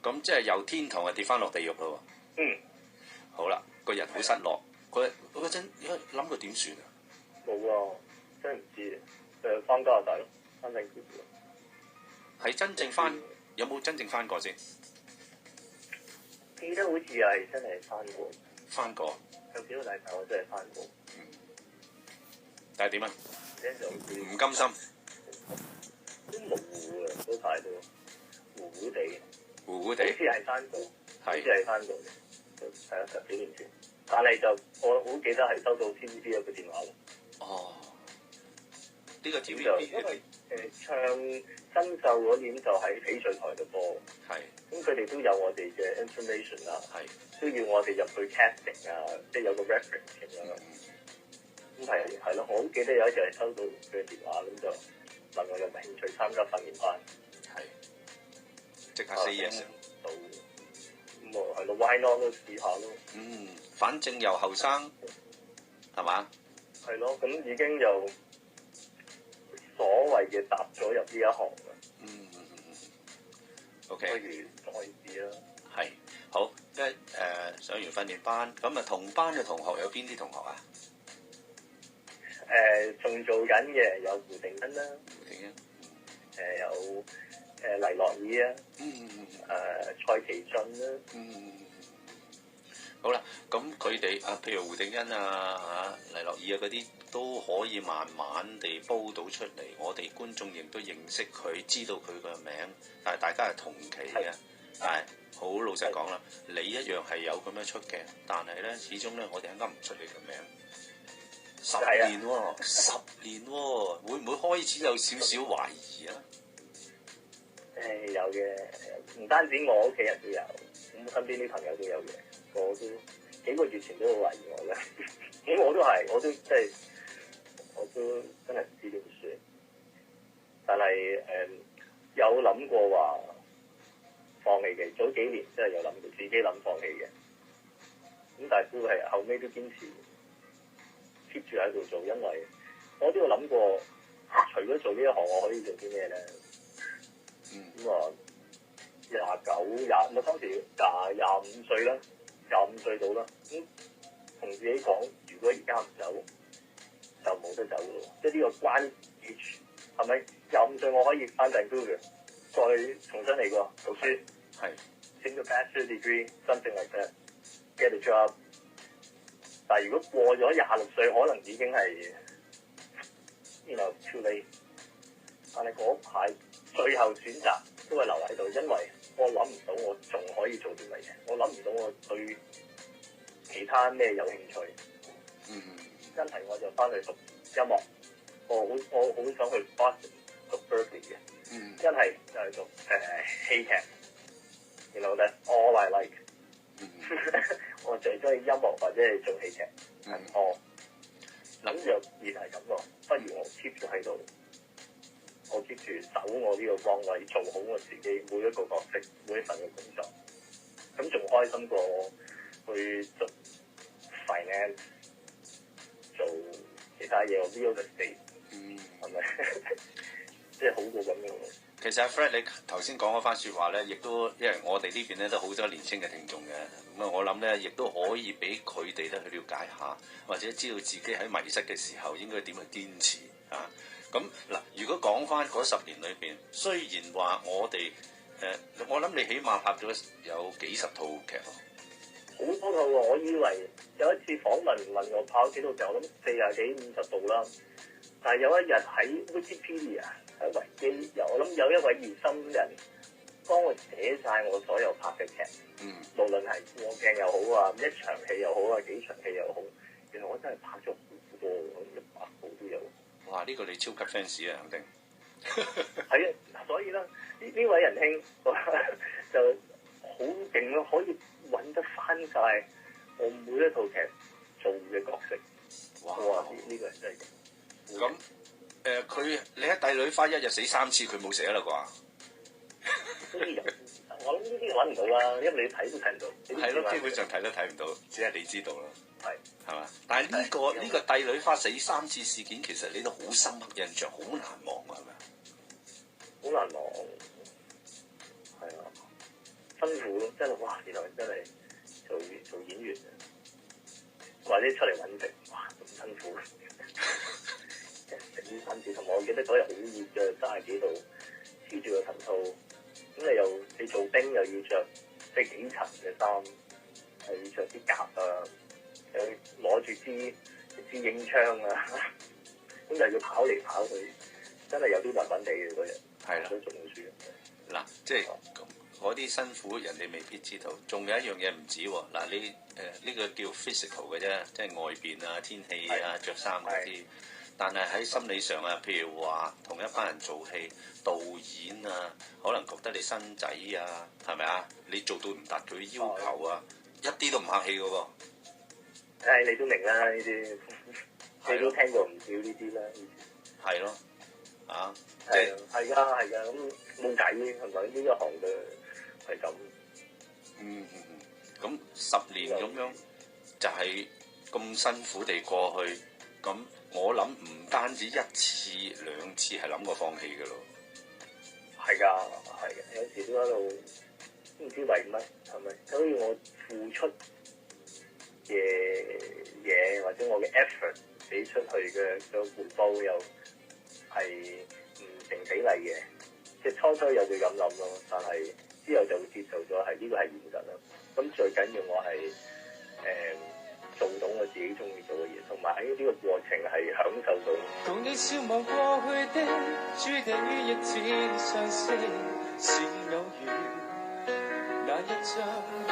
咁即係由天堂啊跌翻落地獄咯喎。嗯。好啦，個人好失落，佢嗰陣諗佢點算啊？冇啊，真係唔知誒，翻加拿大咯，翻正佢咯。係真正翻有冇真正翻過先？記得好似係真係翻過。翻過。有幾個禮拜我真係翻過。但係點啊？唔甘心。都模糊嘅，都太多糊糊地。糊糊地。好似係翻過。好似係。係翻過嘅，係啊，10幾年前。但係就我好記得係收到 TVB 一個電話咯。哦。呢個 TVB 就因為唱新秀嗰年就喺翡翠台度播。係。咁佢哋都有我哋嘅 information 啦。係。都要我哋入去 casting 啊，即係有個 reference 咁樣。咁係咯，我好記得有一日係收到佢嘅電話，咁就問我有冇興趣參加訓練班。係。即刻 say yes。到咁啊，係咯 ，why not 都試下咯。反正又後生，係嘛？係咯，咁已經有所謂嘅踏咗入呢一行啦。OK。不如再試啦。係。好，上完訓練班，咁啊同班嘅同學有邊啲同學啊？仲做緊嘅有胡定欣啦，有黎諾懿啊，蔡其俊啦。好啦，咁佢哋啊，譬如胡定欣啊、黎諾懿啊嗰啲，都可以慢慢地煲到出嚟，我哋觀眾亦都認識佢，知道佢個名，但係大家係同期嘅，係。好老實講啦，你一樣係有咁樣出嘅，但係咧，始終咧，我哋係噏唔出你個名。10年喎，10年喎，會唔會開始有少少懷疑啊？有嘅，唔單止我屋企人都有，咁身邊啲朋友都有嘅，我都幾個月前都好懷疑我嘅，咁我都真係唔知點算，但係有諗過話放棄嘅，早幾年真係有諗過自己諗放棄嘅，咁但係都係後尾都堅持 keep 住喺度做，因為我都有諗過，除咗做呢一行，我可以做啲咩咧？咁啊我當時25歲啦，25歲到啦，咁同自己講，如果而家唔走，就冇得走嘅咯，即係呢個關鍵係咪？25歲我可以翻Vancouver再重新嚟過讀書，係升個 bachelor degree，something like that，get a job。但係如果過咗26歲，可能已經係too late。但係嗰排最後選擇都係留喺度，因為我諗唔到我仲可以做啲乜嘢，我諗唔到我對其他咩有興趣。真係我就翻去讀音樂，我好想去 Boston 讀 Berkeley 嘅，真係就係讀戲劇。That's all I like。我最中意音樂或者係做戲劇。咁若然係咁喎，不如我 keep 住喺度，我 keep 住守我呢個崗位，做好我自己每一個角色，每一份嘅工作，咁仲開心過去做 finance， 做其他嘢，real estate，係咪？即係好過咁樣。其實阿 Fred 你頭先講嗰番説話咧，亦都因為我哋呢邊咧都好多年輕嘅聽眾嘅，咁啊我諗咧亦都可以俾佢哋咧去了解下，或者知道自己喺迷失嘅時候應該點去堅持啊。咁嗱，如果講翻嗰10年裏邊，雖然話我哋我諗你起碼拍咗有幾十套劇咯。好多套喎！我以為有一次訪問我跑幾套劇，我諗40幾50部啦。但係有一日喺 Wikipedia 喺維基，我諗有一位熱心人幫我寫晒我所有拍嘅劇，無論係過鏡又好啊，一場戲又好啊，幾場戲又好，原來我真係拍咗好多，100部都有。哇！呢個你超級 fans 啊，肯定。係啊，所以咧呢位仁兄就好勁咯，可以揾得翻晒我每一套劇做嘅角色。哇！呢個人真係勁。咁你喺《帝女花》1日死3次，佢冇寫啦啩？我諗呢啲揾唔到啦，因為你睇都睇唔到。係咯，基本上睇都睇唔到，只係你知道啦。係嘛？但係呢個《帝女花》死3次事件，其實你都好深刻印象，好難忘係咪？好難忘，係啊！辛苦咯，真係哇！原來真係做演員，或者出嚟揾食，哇咁辛苦，成身汗同埋我記得嗰日好熱嘅，30幾度，黐住個藤套，咁你做兵又要着即係幾層嘅衫，又要着啲甲啊，又要攞住支影槍啊，咁又要跑嚟跑去，真係有啲暈暈地嘅嗰日。係啦，都做書嗱，即係嗰啲辛苦，人哋未必知道。仲有一樣嘢唔止喎，嗱你呢個叫 physical 嘅啫，即係外邊啊、天氣啊、着衫嗰啲。但係喺心理上啊，譬如話同一班人做戲，導演啊，可能覺得你新仔啊，係咪啊？你做到唔達佢要求啊，一啲都唔客氣嘅喎。你都明啦呢啲，你都聽過唔少呢啲啦。係咯。啊，係㗎，咁冇計嘅，係咪呢一行嘅係咁？咁10年咁樣就係咁辛苦地過去，咁我諗唔單止1次2次係諗過放棄嘅咯。係㗎，有時都喺度唔知為乜，係咪？所以我付出嘅嘢或者我嘅 effort 俾出去嘅回報又係唔成比例嘅，即係初有會咁諗咯，但係之後就會接受咗係呢個係現實啦。咁最緊要我係做到我自己中意做嘅嘢，同埋喺呢個過程係享受到。共你笑望過去的，注定於一天相識是偶遇，那一張不太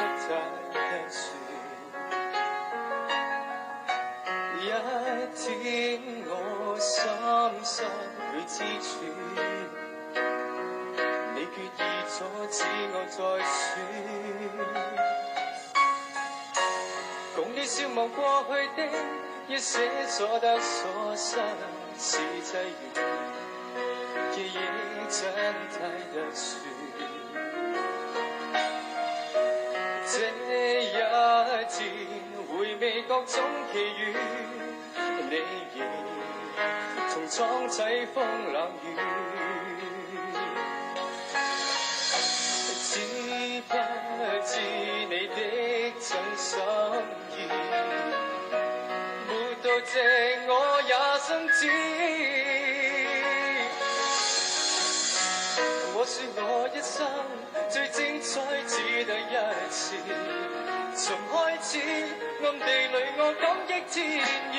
的書。一天我深深會知處，你決意阻止我再說。共你笑望過去的一些所得所失是際遇，記憶真太特殊。這一天回味各種奇遇，你仍重裝際風冷雨，知不知你的真心意？沒到這我也心知。我說我一生最精彩只得一次，從開始暗地裏我感激天意。